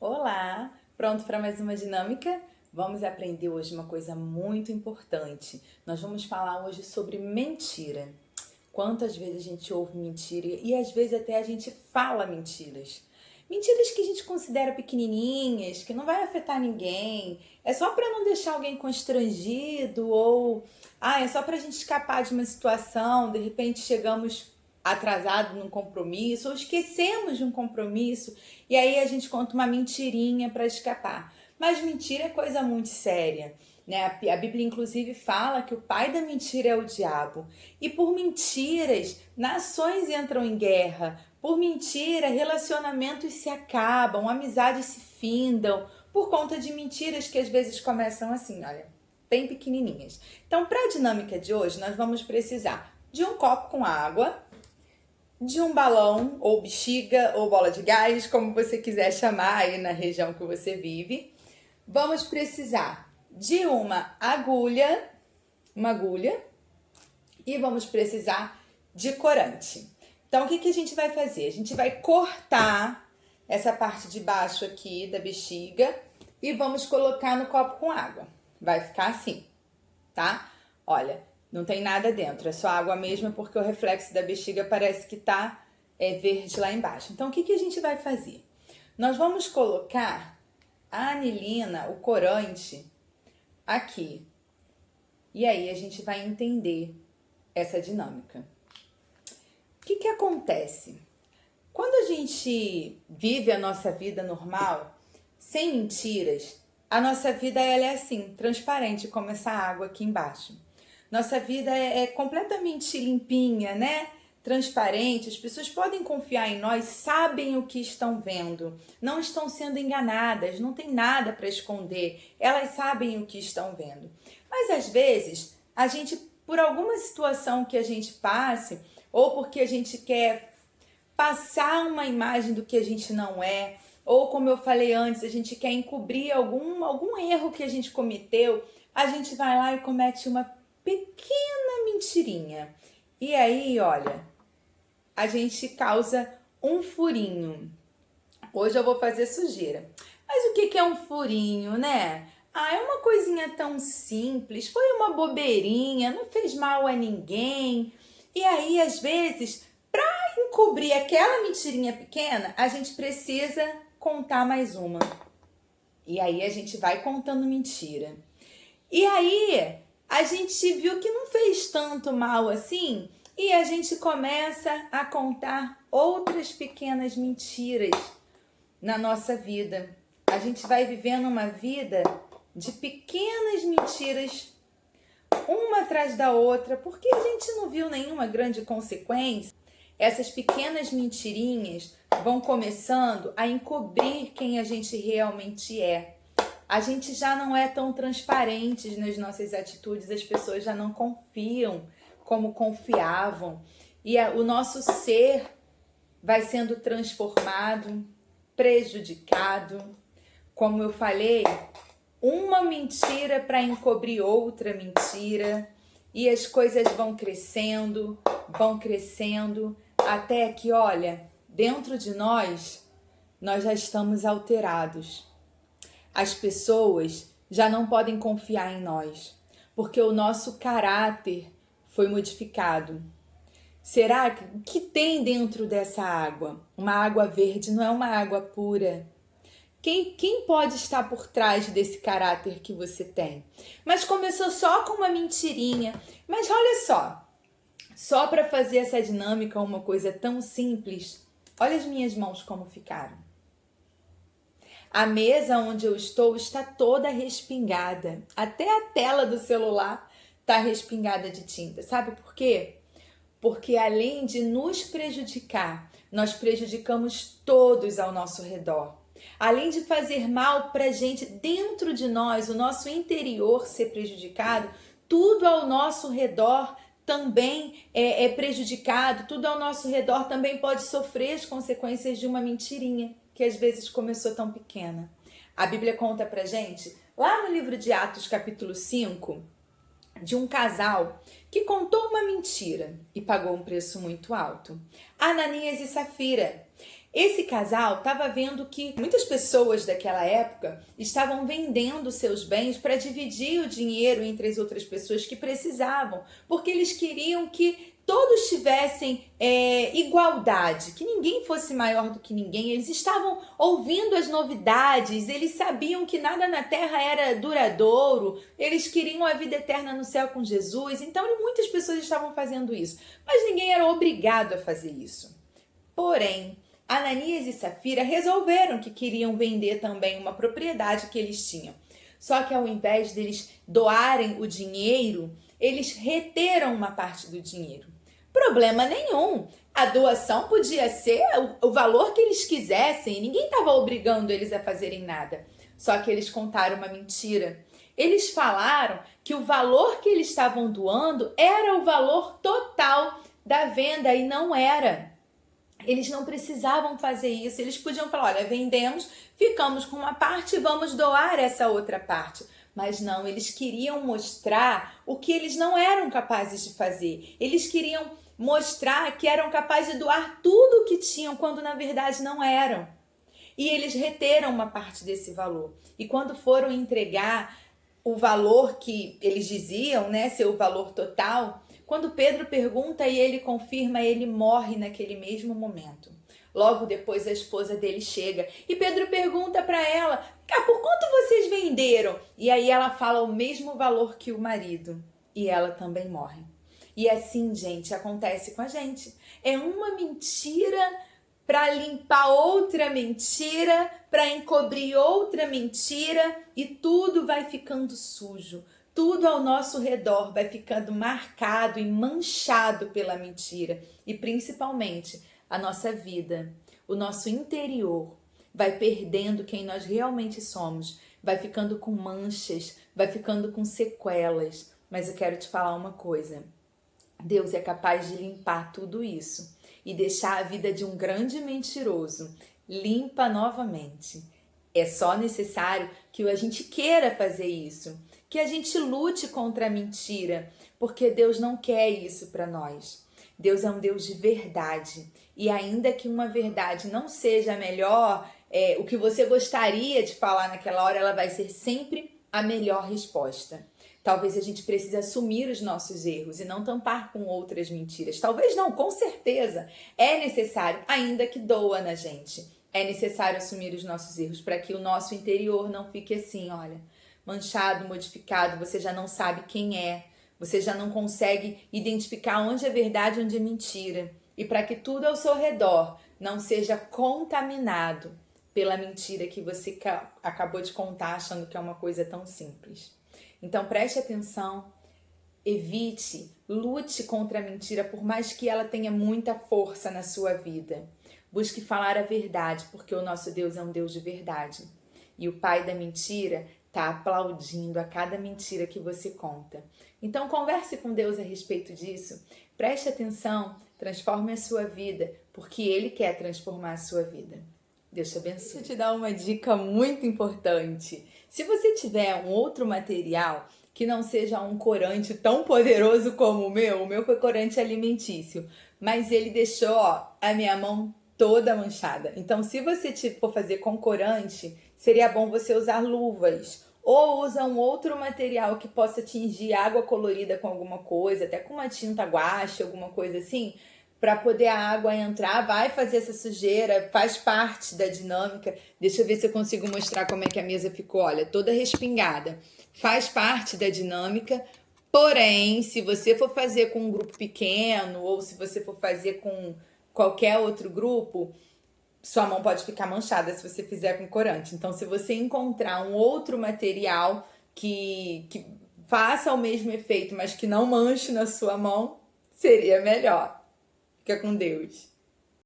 Olá! Pronto para mais uma dinâmica? Vamos aprender hoje uma coisa muito importante. Nós vamos falar hoje sobre mentira. Quantas vezes a gente ouve mentira e às vezes até a gente fala mentiras. Mentiras que a gente considera pequenininhas, que não vai afetar ninguém. É só para não deixar alguém constrangido ou é só para a gente escapar de uma situação, de repente chegamos atrasado num compromisso ou esquecemos de um compromisso e aí a gente conta uma mentirinha para escapar. Mas mentira é coisa muito séria. Né? A Bíblia, inclusive, fala que o pai da mentira é o diabo. E por mentiras, nações entram em guerra. Por mentira, relacionamentos se acabam, amizades se findam. Por conta de mentiras que às vezes começam assim, olha, bem pequenininhas. Então, para a dinâmica de hoje, nós vamos precisar de um copo com água, de um balão, ou bexiga, ou bola de gás, como você quiser chamar aí na região que você vive. Vamos precisar de uma agulha, e vamos precisar de corante. Então, o que a gente vai fazer? A gente vai cortar essa parte de baixo aqui da bexiga e vamos colocar no copo com água. Vai ficar assim, tá? Olha, não tem nada dentro, é só água mesmo porque o reflexo da bexiga parece que tá verde lá embaixo. Então, o que a gente vai fazer? Nós vamos colocar a anilina, o corante, aqui. E aí a gente vai entender essa dinâmica. O que acontece? Quando a gente vive a nossa vida normal, sem mentiras, a nossa vida ela é assim, transparente, como essa água aqui embaixo. Nossa vida é completamente limpinha, né? Transparente, as pessoas podem confiar em nós, sabem o que estão vendo, não estão sendo enganadas, não tem nada para esconder, elas sabem o que estão vendo. Mas às vezes, a gente, por alguma situação que a gente passe, ou porque a gente quer passar uma imagem do que a gente não é, ou como eu falei antes, a gente quer encobrir algum erro que a gente cometeu, a gente vai lá e comete uma pequena mentirinha. E aí, olha, a gente causa um furinho. Hoje eu vou fazer sujeira. Mas o que é um furinho, né? É uma coisinha tão simples, foi uma bobeirinha, não fez mal a ninguém. E aí, às vezes, para encobrir aquela mentirinha pequena, a gente precisa contar mais uma. E aí a gente vai contando mentira. E aí a gente viu que não fez tanto mal assim e a gente começa a contar outras pequenas mentiras na nossa vida. A gente vai vivendo uma vida de pequenas mentiras, uma atrás da outra, porque a gente não viu nenhuma grande consequência. Essas pequenas mentirinhas vão começando a encobrir quem a gente realmente é. A gente já não é tão transparente nas nossas atitudes, as pessoas já não confiam como confiavam. E o nosso ser vai sendo transformado, prejudicado. Como eu falei, uma mentira para encobrir outra mentira. E as coisas vão crescendo, até que, olha, dentro de nós já estamos alterados. As pessoas já não podem confiar em nós, porque o nosso caráter foi modificado. Será que tem dentro dessa água? Uma água verde não é uma água pura. Quem pode estar por trás desse caráter que você tem? Mas começou só com uma mentirinha. Mas olha só para fazer essa dinâmica uma coisa tão simples, olha as minhas mãos como ficaram. A mesa onde eu estou está toda respingada. Até a tela do celular está respingada de tinta. Sabe por quê? Porque além de nos prejudicar, nós prejudicamos todos ao nosso redor. Além de fazer mal para a gente dentro de nós, o nosso interior ser prejudicado, tudo ao nosso redor também é prejudicado, tudo ao nosso redor também pode sofrer as consequências de uma mentirinha que às vezes começou tão pequena. A Bíblia conta pra gente, lá no livro de Atos, capítulo 5, de um casal que contou uma mentira e pagou um preço muito alto. Ananias e Safira. Esse casal estava vendo que muitas pessoas daquela época estavam vendendo seus bens para dividir o dinheiro entre as outras pessoas que precisavam, porque eles queriam que todos tivessem igualdade, que ninguém fosse maior do que ninguém. Eles estavam ouvindo as novidades, eles sabiam que nada na terra era duradouro, eles queriam a vida eterna no céu com Jesus. Então muitas pessoas estavam fazendo isso, mas ninguém era obrigado a fazer isso. Porém, Ananias e Safira resolveram que queriam vender também uma propriedade que eles tinham. Só que ao invés deles doarem o dinheiro, eles reteram uma parte do dinheiro. Problema nenhum. A doação podia ser o valor que eles quisessem. Ninguém estava obrigando eles a fazerem nada. Só que eles contaram uma mentira. Eles falaram que o valor que eles estavam doando era o valor total da venda e não era. Eles não precisavam fazer isso. Eles podiam falar, olha, vendemos, ficamos com uma parte e vamos doar essa outra parte. Mas não, eles queriam mostrar o que eles não eram capazes de fazer. Eles queriam mostrar que eram capazes de doar tudo o que tinham, quando na verdade não eram. E eles reteram uma parte desse valor. E quando foram entregar o valor que eles diziam, né, ser o valor total, quando Pedro pergunta e ele confirma, ele morre naquele mesmo momento. Logo depois a esposa dele chega e Pedro pergunta para ela, por quanto vocês venderam? E aí ela fala o mesmo valor que o marido e ela também morre. E assim, gente, acontece com a gente. É uma mentira para limpar outra mentira, para encobrir outra mentira e tudo vai ficando sujo. Tudo ao nosso redor vai ficando marcado e manchado pela mentira. E principalmente a nossa vida, o nosso interior vai perdendo quem nós realmente somos. Vai ficando com manchas, vai ficando com sequelas. Mas eu quero te falar uma coisa. Deus é capaz de limpar tudo isso e deixar a vida de um grande mentiroso limpa novamente. É só necessário que a gente queira fazer isso, que a gente lute contra a mentira, porque Deus não quer isso para nós. Deus é um Deus de verdade e ainda que uma verdade não seja a melhor, o que você gostaria de falar naquela hora, ela vai ser sempre a melhor resposta. Talvez a gente precise assumir os nossos erros e não tampar com outras mentiras. Talvez não, com certeza. É necessário, ainda que doa na gente. É necessário assumir os nossos erros para que o nosso interior não fique assim, olha, manchado, modificado, você já não sabe quem é. Você já não consegue identificar onde é verdade e onde é mentira. E para que tudo ao seu redor não seja contaminado pela mentira que você acabou de contar achando que é uma coisa tão simples. Então preste atenção, evite, lute contra a mentira, por mais que ela tenha muita força na sua vida. Busque falar a verdade, porque o nosso Deus é um Deus de verdade. E o pai da mentira está aplaudindo a cada mentira que você conta. Então converse com Deus a respeito disso, preste atenção, transforme a sua vida, porque Ele quer transformar a sua vida. Deus te abençoe. Deixa eu te dar uma dica muito importante. Se você tiver um outro material que não seja um corante tão poderoso como o meu foi corante alimentício, mas ele deixou a minha mão toda manchada. Então, se você for fazer com corante, seria bom você usar luvas. Ou usa um outro material que possa tingir água colorida com alguma coisa, até com uma tinta guache, alguma coisa assim, para poder a água entrar, vai fazer essa sujeira, faz parte da dinâmica. Deixa eu ver se eu consigo mostrar como é que a mesa ficou, olha, toda respingada. Faz parte da dinâmica, porém, se você for fazer com um grupo pequeno, ou se você for fazer com qualquer outro grupo, sua mão pode ficar manchada se você fizer com corante. Então, se você encontrar um outro material que faça o mesmo efeito, mas que não manche na sua mão, seria melhor. Fica com Deus.